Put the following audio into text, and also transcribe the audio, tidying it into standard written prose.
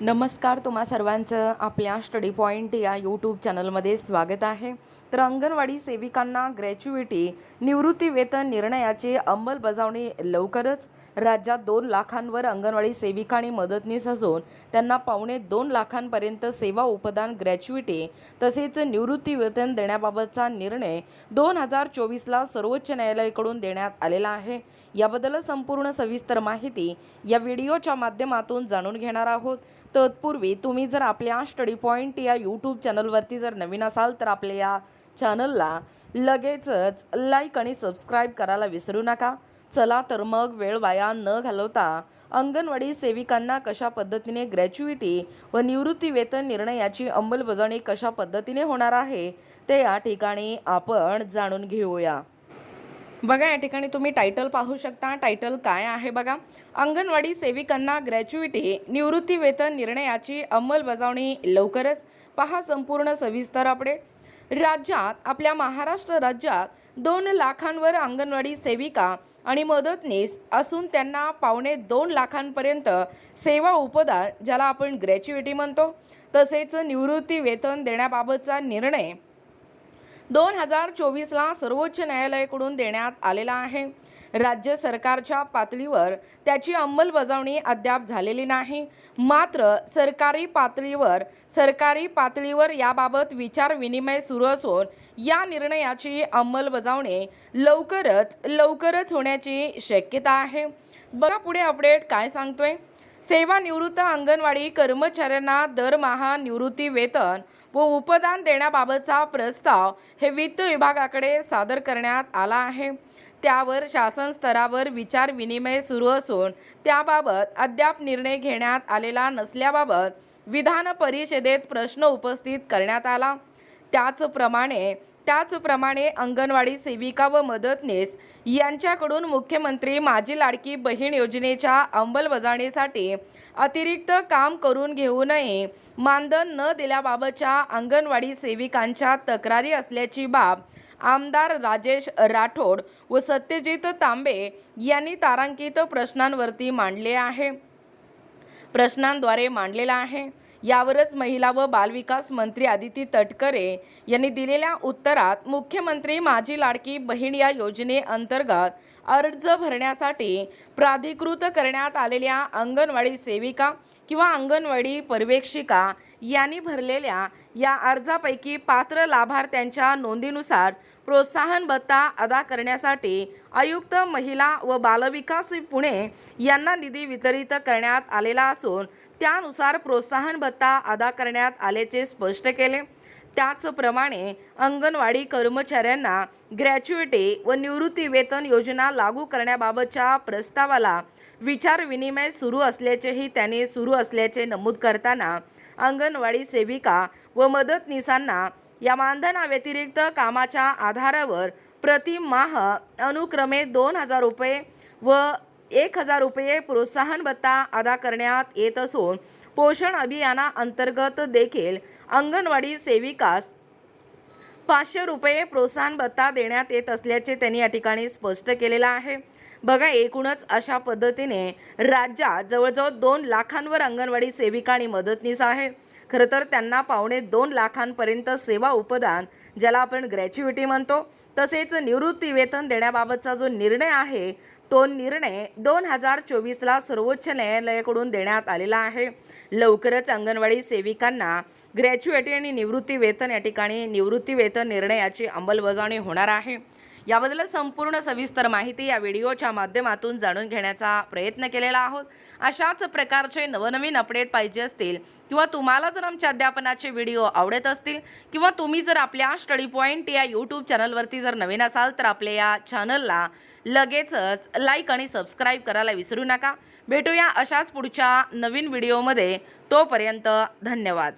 नमस्कार, तुम्हा सर्वांचं आपल्या स्टडी पॉईंट या यूट्यूब चॅनलमध्ये स्वागत आहे। तर अंगणवाडी सेविकांना ग्रॅच्युइटी निवृत्ती वेतन निर्णयाची अंमलबजावणी लवकरच। राज्यात 2 लाखांवर अंगणवाडी सेविका आणि मदतनीस असून त्यांना 2.25 लाखांपर्यंत सेवा उपदान ग्रॅच्युइटी तसेच निवृत्ती वेतन देण्याबाबतचा निर्णय 2024ला सर्वोच्च न्यायालयाकडून देण्यात आलेला आहे। याबद्दल संपूर्ण सविस्तर माहिती या व्हिडिओच्या माध्यमातून जाणून घेणार आहोत। तत्पूर्वी तुम्ही जर आपल्या स्टडी पॉईंट या यूट्यूब चॅनलवरती जर नवीन असाल तर आपल्या या चॅनलला लगेचच लाईक आणि सबस्क्राईब करायला विसरू नका। चला तर मग वेळ वाया न घालवता अंगणवाडी सेविकांना कशा पद्धतीने ग्रॅच्युइटी व निवृत्ती वेतन निर्णयाची अंमलबजावणी कशा पद्धतीने होणार आहे ते या ठिकाणी आपण जाणून घेऊया। बघा, या ठिकाणी तुम्ही टायटल पाहू शकता। टायटल काय आहे बघा, अंगणवाडी सेविकांना ग्रॅच्युइटी निवृत्ती वेतन निर्णयाची अंमलबजावणी लवकरच। पहा संपूर्ण सविस्तर अपडेट। राज्यात आपल्या महाराष्ट्र राज्यात 2 लाखांवर अंगणवाडी सेविका आणि मदतनीस असून त्यांना 2.25 लाखांपर्यंत सेवा उपदान ज्याला आपण ग्रॅच्युइटी म्हणतो तसेच निवृत्ती वेतन देण्याबाबतचा निर्णय 2024ला सर्वोच्च न्यायालयाकडून देण्यात आलेला आहे। राज्य सरकारच्या पातळीवर त्याची अंमलबजावणी अद्याप झालेली नाही। मात्र सरकारी पातळीवर याबाबत विचारविनिमय सुरू असून या निर्णयाची अंमलबजावणी लवकरच होण्याची शक्यता आहे। बघा पुढे अपडेट काय सांगतोय। सेवानिवृत्त अंगणवाडी कर्मचाऱ्यांना दरमहा निवृत्ती वेतन व उपदान देण्याबाबतचा प्रस्ताव हे वित्त विभागाकडे सादर करण्यात आला आहे। त्यावर शासन स्तरावर विचार विनिमय सुरू असून त्याबाबत अद्याप निर्णय घेण्यात आलेला नसल्याबाबत विधान परिषदेत प्रश्न उपस्थित करण्यात आला। त्याचप्रमाणे अंगणवाडी सेविका व मदतनीस यांच्याकडून मुख्यमंत्री माझी लाडकी बहीण योजनेच्या अंमलबजावणीसाठी अतिरिक्त काम करून घेऊ नये मानधन न दिल्याबाबतच्या अंगणवाडी सेविकांच्या तक्रारी असल्याची बाब आमदार राजेश राठोड व सत्यजित तांबे यांनी तारांकित प्रश्नांद्वारे मांडलेला आहे। यावरच महिला व बालविकास मंत्री आदिती तटकरे यांनी दिलेल्या उत्तरात मुख्यमंत्री माझी लाडकी बहीण या योजनेअंतर्गत अर्ज भरण्यासाठी प्राधिकृत करण्यात आलेल्या अंगणवाडी सेविका किंवा अंगणवाडी पर्यवेक्षिका यांनी भरलेल्या या अर्जापैकी पात्र लाभार्थ्यांच्या नोंदीनुसार प्रोत्साहन भत्ता अदा करण्यासाठी आयुक्त महिला व बालविकास पुणे यांना निधी वितरित करण्यात आलेला असून त्यानुसार प्रोत्साहन भत्ता अदा करण्यात आल्याचे स्पष्ट केले। त्याचप्रमाणे अंगणवाडी कर्मचाऱ्यांना ग्रॅच्युइटी व निवृत्ती वेतन योजना लागू करण्याबाबतच्या प्रस्तावाला विचारविनिमय सुरू असल्याचे नमूद करताना अंगणवाडी सेविका व मदतनीसांना या मानधनाव्यतिरिक्त कामाच्या आधारावर प्रतिमाह अनुक्रमे 2,000 रुपये व 1,000 रुपये प्रोत्साहन भत्ता अदा करण्यात येत असून पोषण अभियानाअंतर्गत देखील अंगणवाडी सेविकास 500 रुपये प्रोत्साहन भत्ता देण्यात येत असल्याचे त्यांनी या ठिकाणी स्पष्ट केलेलं आहे। बघा, एकूणच अशा पद्धतीने राज्यात जवळजवळ 2 लाखांवर अंगणवाडी सेविका आणि मदतनीस आहेत। खरं तर त्यांना 2.25 लाखांपर्यंत सेवा उपदान ज्याला आपण ग्रॅच्युइटी म्हणतो तसेच निवृत्ती वेतन देण्याबाबतचा जो निर्णय आहे तो निर्णय 2024ला सर्वोच्च न्यायालयाकडून देण्यात आलेला आहे। लवकरच अंगणवाडी सेविकांना ग्रॅच्युइटी आणि निवृत्ती वेतन या ठिकाणी निवृत्ती वेतन निर्णयाची अंमलबजावणी होणार आहे। याबद्दल संपूर्ण सविस्तर माहिती या व्हिडिओच्या माध्यमातून जाणून घेण्याचा प्रयत्न केलेला आहोत। अशाच प्रकारचे नवनवीन अपडेट पाहिजे असतील किंवा तुम्हाला जर आमच्या अध्यापनाचे व्हिडिओ आवडत असतील किंवा तुम्ही जर आपल्या स्टडी पॉईंट या यूट्यूब चॅनलवरती जर नवीन असाल तर आपल्या या चॅनलला लगेचच लाईक आणि सबस्क्राईब करायला विसरू नका। भेटूया अशाच पुढच्या नवीन व्हिडिओमध्ये। तोपर्यंत धन्यवाद।